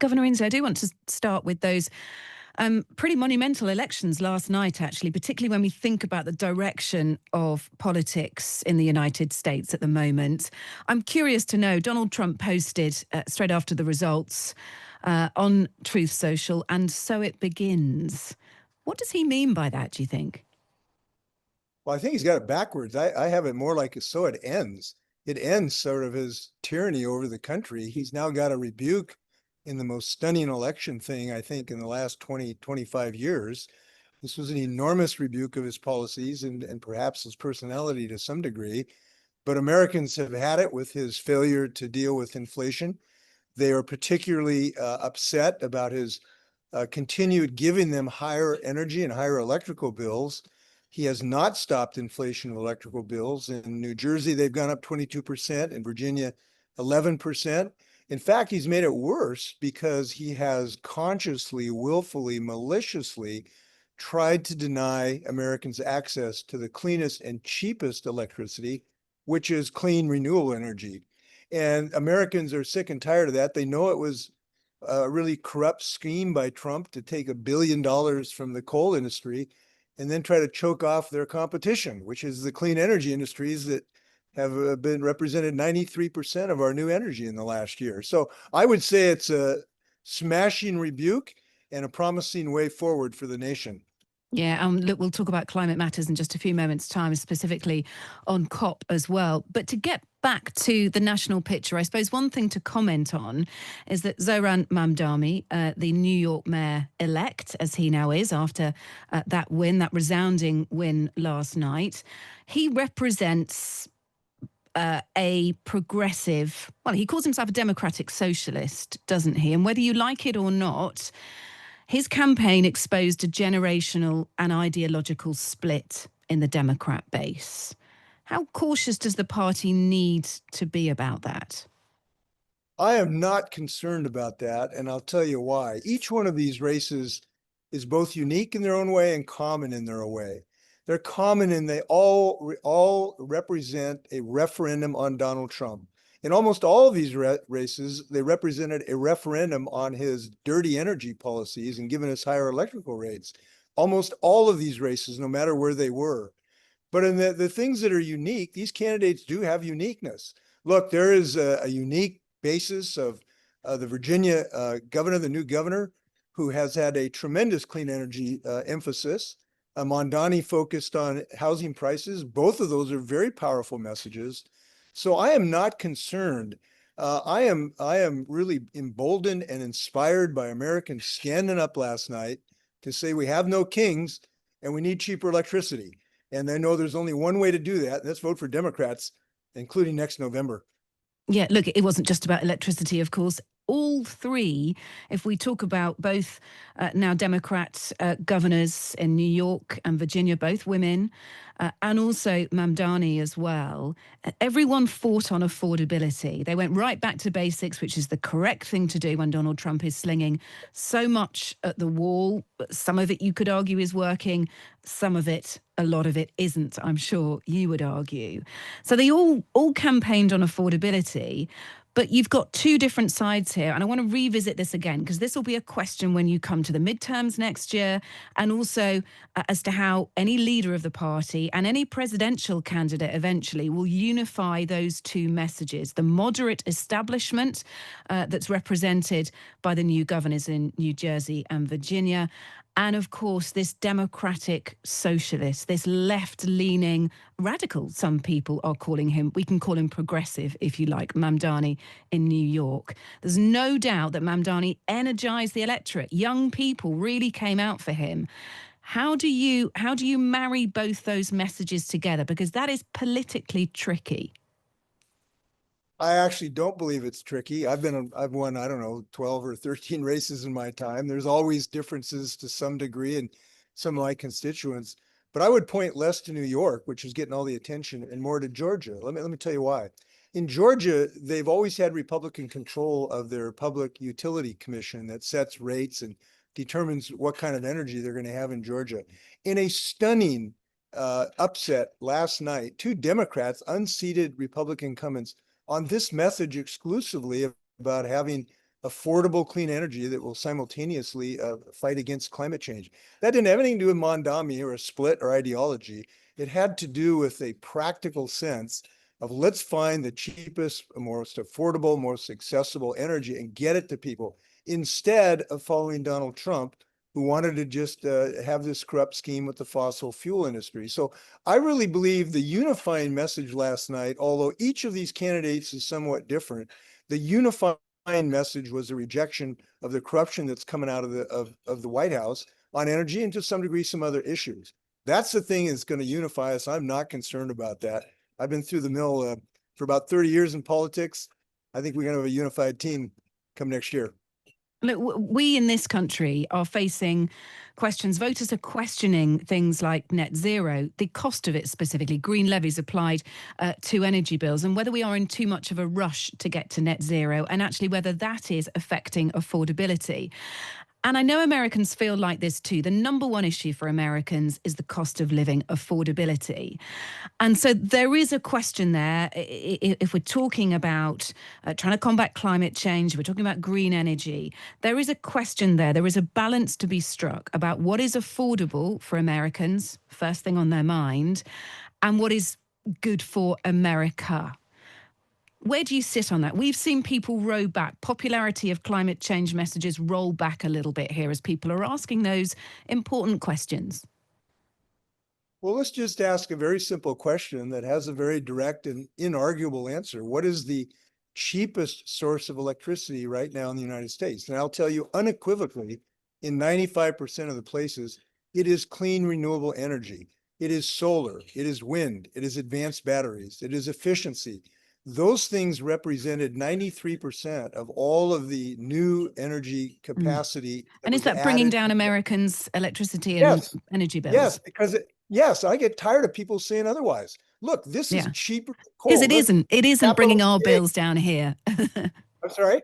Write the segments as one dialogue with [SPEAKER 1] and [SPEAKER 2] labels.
[SPEAKER 1] Governor Inslee, I do want to start with those pretty monumental elections last night, actually, particularly when we think about the direction of politics in the United States at the moment. I'm curious to know, Donald Trump posted straight after the results on Truth Social, and so it begins. What does he mean by that, do you think?
[SPEAKER 2] Well, I think he's got it backwards. I have it more like so it ends. It ends sort of his tyranny over the country. He's now got a rebuke in the most stunning election thing, I think, in the last 20, 25 years. This was an enormous rebuke of his policies and perhaps his personality to some degree. But Americans have had it with his failure to deal with inflation. They are particularly upset about his continued giving them higher energy and higher electrical bills. He has not stopped inflation of electrical bills. In New Jersey, they've gone up 22%, in Virginia, 11%. In fact, he's made it worse because he has consciously, willfully, maliciously tried to deny Americans access to the cleanest and cheapest electricity, which is clean, renewable energy. And Americans are sick and tired of that. They know it was a really corrupt scheme by Trump to take $1 billion from the coal industry and then try to choke off their competition, which is the clean energy industries that have been represented 93% of our new energy in the last year. So I would say it's a smashing rebuke and a promising way forward for the nation.
[SPEAKER 1] Yeah, look, we'll talk about climate matters in just a few moments' time, specifically on COP as well. But to get back to the national picture, I suppose one thing to comment on is that Zohran Mamdani, the New York mayor-elect, as he now is after that win, that resounding win last night, he represents a progressive, well, he calls himself a democratic socialist, doesn't he? And whether you like it or not, his campaign exposed a generational and ideological split in the Democrat base. How cautious does the party need to be about that?
[SPEAKER 2] I am not concerned about that, and I'll tell you why. Each one of these races is both unique in their own way and common in their own way. They're common and they all represent a referendum on Donald Trump. In almost all of these races, they represented a referendum on his dirty energy policies and giving us higher electrical rates. Almost all of these races, no matter where they were. But in the things that are unique, these candidates do have uniqueness. Look, there is a unique basis of the Virginia governor, the new governor, who has had a tremendous clean energy emphasis. Mamdani focused on housing prices. Both of those are very powerful messages. So I am not concerned. I am really emboldened and inspired by Americans standing up last night to say we have no kings and we need cheaper electricity. And I know there's only one way to do that, and that's vote for Democrats, including next November.
[SPEAKER 1] Yeah, look, it wasn't just about electricity, of course. All three, if we talk about both now Democrat governors in New York and Virginia, both women, and also Mamdani as well, everyone fought on affordability. They went right back to basics, which is the correct thing to do when Donald Trump is slinging so much at the wall. Some of it you could argue is working, some of it, a lot of it isn't, I'm sure you would argue. So they all campaigned on affordability. But you've got two different sides here. And I want to revisit this again, because this will be a question when you come to the midterms next year, and also as to how any leader of the party and any presidential candidate eventually will unify those two messages. The moderate establishment that's represented by the new governors in New Jersey and Virginia, and of course, this democratic socialist, this left-leaning radical, some people are calling him, we can call him progressive, if you like, Mamdani in New York. There's no doubt that Mamdani energized the electorate. Young people really came out for him. How do you marry both those messages together? Because that is politically tricky.
[SPEAKER 2] I actually don't believe it's tricky. I've won, I don't know, 12 or 13 races in my time. There's always differences to some degree in some of my constituents, but I would point less to New York, which is getting all the attention, and more to Georgia. Let me tell you why. In Georgia, they've always had Republican control of their Public Utility Commission that sets rates and determines what kind of energy they're going to have in Georgia. In a stunning upset last night, two Democrats, unseated Republican incumbents, on this message exclusively about having affordable clean energy that will simultaneously fight against climate change. That didn't have anything to do with Mondami or a split or ideology. It had to do with a practical sense of let's find the cheapest, most affordable, most accessible energy and get it to people instead of following Donald Trump, who wanted to just have this corrupt scheme with the fossil fuel industry. So I really believe the unifying message last night, although each of these candidates is somewhat different, the unifying message was a rejection of the corruption that's coming out of the White House on energy and to some degree some other issues. That's the thing that's going to unify us. I'm not concerned about that. I've been through the mill for about 30 years in politics. I think we're going to have a unified team come next year.
[SPEAKER 1] Look, we in this country are facing questions. Voters are questioning things like net zero, the cost of it specifically, green levies applied to energy bills, and whether we are in too much of a rush to get to net zero, and actually whether that is affecting affordability. And I know Americans feel like this too. The number one issue for Americans is the cost of living, affordability. And so there is a question there. If we're talking about trying to combat climate change, we're talking about green energy, there is a question there. There is a balance to be struck about what is affordable for Americans, first thing on their mind, and what is good for America. Where do you sit on that? We've seen people roll back, popularity of climate change messages roll back a little bit here as people are asking those important questions.
[SPEAKER 2] Well, let's just ask a very simple question that has a very direct and inarguable answer. What is the cheapest source of electricity right now in the United States? And I'll tell you unequivocally, in 95% of the places, it is clean, renewable energy. It is solar, it is wind, it is advanced batteries, it is efficiency. Those things represented 93% of all of the new energy capacity.
[SPEAKER 1] And is that bringing down Americans' electricity and
[SPEAKER 2] yes,
[SPEAKER 1] energy bills?
[SPEAKER 2] yes, because yes, I get tired of people saying otherwise. Look, this is cheaper than
[SPEAKER 1] Because
[SPEAKER 2] coal.
[SPEAKER 1] it isn't bringing our bills down here.
[SPEAKER 2] I'm sorry?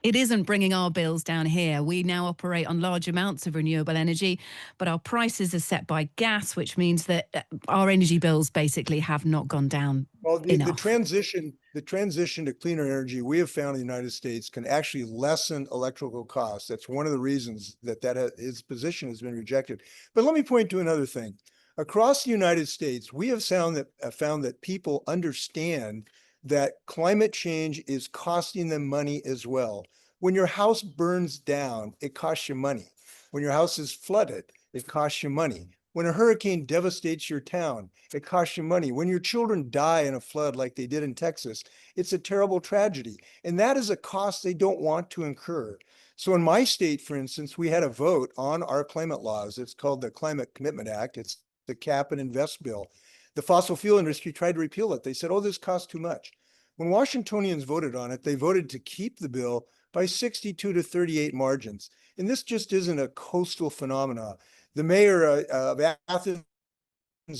[SPEAKER 1] It isn't bringing our bills down here. We now operate on large amounts of renewable energy, but our prices are set by gas, which means that our energy bills basically have not gone down
[SPEAKER 2] Well,
[SPEAKER 1] enough.
[SPEAKER 2] the transition to cleaner energy, we have found in the United States can actually lessen electrical costs. That's one of the reasons that his position has been rejected. But let me point to another thing. Across the United States, we have found that people understand that climate change is costing them money as well. When your house burns down, it costs you money. When your house is flooded, it costs you money. When a hurricane devastates your town, it costs you money. When your children die in a flood like they did in Texas, it's a terrible tragedy. And that is a cost they don't want to incur. So in my state, for instance, we had a vote on our climate laws. It's called the Climate Commitment Act. It's the cap and invest bill. The fossil fuel industry tried to repeal it. They said, oh, this costs too much. When Washingtonians voted on it, they voted to keep the bill by 62 to 38 margins. And this just isn't a coastal phenomenon. The mayor of Athens,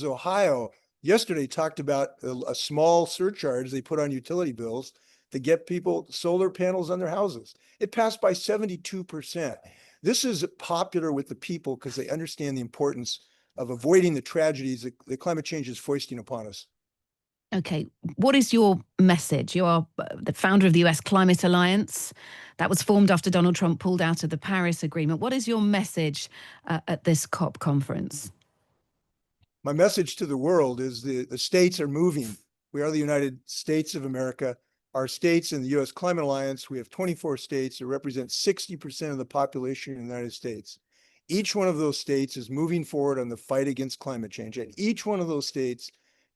[SPEAKER 2] Ohio, yesterday talked about a small surcharge they put on utility bills to get people solar panels on their houses. It passed by 72%. This is popular with the people because they understand the importance of avoiding the tragedies that climate change is foisting upon us.
[SPEAKER 1] Okay, what is your message? You are the founder of the US Climate Alliance. That was formed after Donald Trump pulled out of the Paris Agreement. What is your message at this COP conference?
[SPEAKER 2] My message to the world is the states are moving. We are the United States of America. Our states in the US Climate Alliance, we have 24 states that represent 60% of the population in the United States. Each one of those states is moving forward on the fight against climate change. And each one of those states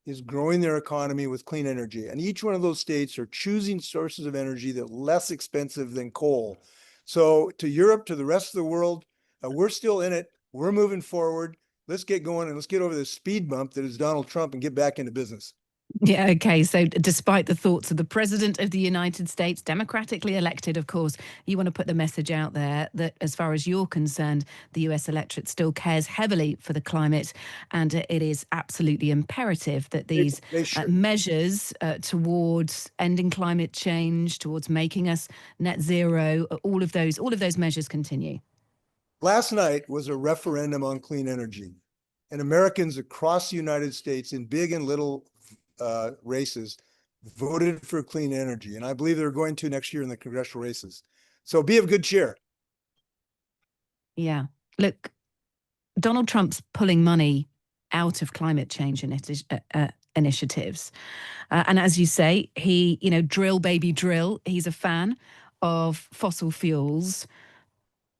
[SPEAKER 2] is growing their economy with clean energy. And each one of those states are choosing sources of energy that are less expensive than coal. So to Europe, to the rest of the world, we're still in it. We're moving forward. Let's get going and let's get over this speed bump that is Donald Trump and get back into business.
[SPEAKER 1] Yeah, okay. So despite the thoughts of the President of the United States, democratically elected, of course, you want to put the message out there that as far as you're concerned, the US electorate still cares heavily for the climate. And it is absolutely imperative that these measures towards ending climate change, towards making us net zero, all of those measures continue.
[SPEAKER 2] Last night was a referendum on clean energy. And Americans across the United States in big and little races voted for clean energy. And I believe they're going to next year in the congressional races. So be of good cheer.
[SPEAKER 1] Yeah. Look, Donald Trump's pulling money out of climate change initiatives. And as you say, he, drill, baby, drill. He's a fan of fossil fuels.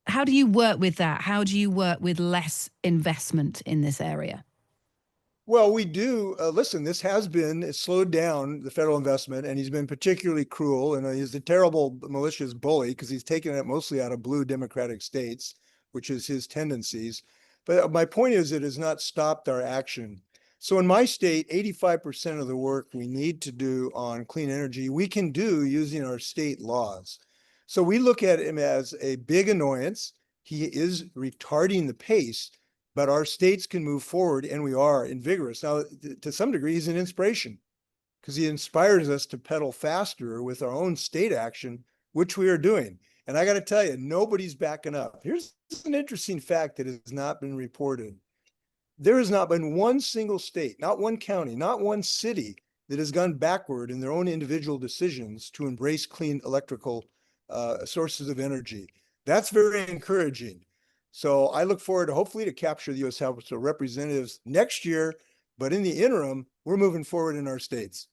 [SPEAKER 1] How do you work with that? How do you work with less investment in this area?
[SPEAKER 2] Well, we do. Listen, this has been it slowed down the federal investment, and he's been particularly cruel. And he's a terrible, malicious bully because he's taken it mostly out of blue Democratic states, which is his tendencies. But my point is, it has not stopped our action. So in my state, 85% of the work we need to do on clean energy, we can do using our state laws. So we look at him as a big annoyance. He is retarding the pace, but our states can move forward, and we are invigorous. Now, to some degree, he's an inspiration because he inspires us to pedal faster with our own state action, which we are doing. And I got to tell you, nobody's backing up. Here's an interesting fact that has not been reported. There has not been one single state, not one county, not one city that has gone backward in their own individual decisions to embrace clean electrical sources of energy. That's very encouraging. So I look forward to hopefully to capture the U.S. House of Representatives next year. But in the interim, we're moving forward in our states.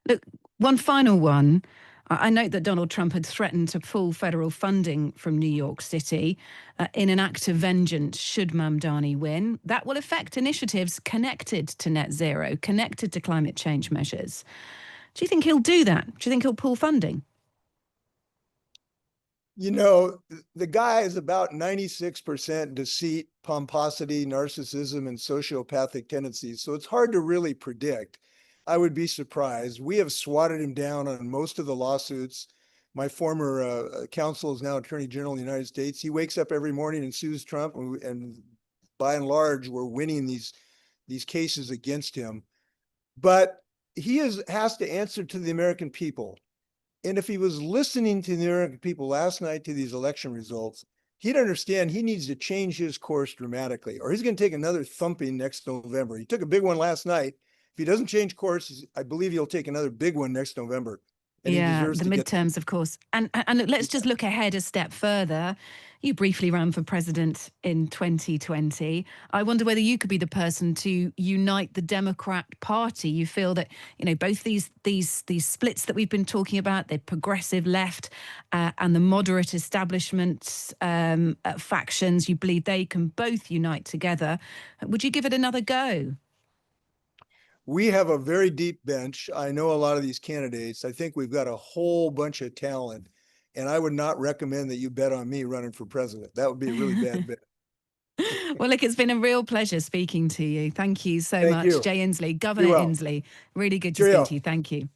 [SPEAKER 1] Look, one final one. I note that Donald Trump had threatened to pull federal funding from New York City in an act of vengeance should Mamdani win. That will affect initiatives connected to net zero, connected to climate change measures. Do you think he'll do that? Do you think he'll pull funding?
[SPEAKER 2] You know, the guy is about 96% deceit, pomposity, narcissism, and sociopathic tendencies. So it's hard to really predict. I would be surprised. We have swatted him down on most of the lawsuits. My former counsel is now Attorney General of the United States. He wakes up every morning and sues Trump, and by and large, we're winning these cases against him. But he has to answer to the American people. And if he was listening to the American people last night to these election results, he'd understand he needs to change his course dramatically, or he's going to take another thumping next November. He took a big one last night. If he doesn't change course, I believe he'll take another big one next November. And he
[SPEAKER 1] Yeah,
[SPEAKER 2] deserves
[SPEAKER 1] the
[SPEAKER 2] to get.
[SPEAKER 1] midterms, of course. And let's just look ahead a step further. You briefly ran for president in 2020. I wonder whether you could be the person to unite the Democrat Party. You feel that, both these splits that we've been talking about, the progressive left and the moderate establishment factions, you believe they can both unite together. Would you give it another go?
[SPEAKER 2] We have a very deep bench. I know a lot of these candidates. I think we've got a whole bunch of talent, and I would not recommend that you bet on me running for president. That would be a really bad bet.
[SPEAKER 1] Well, look, it's been a real pleasure speaking to you. Thank you so
[SPEAKER 2] Thank
[SPEAKER 1] much,
[SPEAKER 2] you.
[SPEAKER 1] Jay Inslee,
[SPEAKER 2] Be
[SPEAKER 1] Governor
[SPEAKER 2] well.
[SPEAKER 1] Inslee. Really good to speak
[SPEAKER 2] Cheerio.
[SPEAKER 1] to you. Thank you.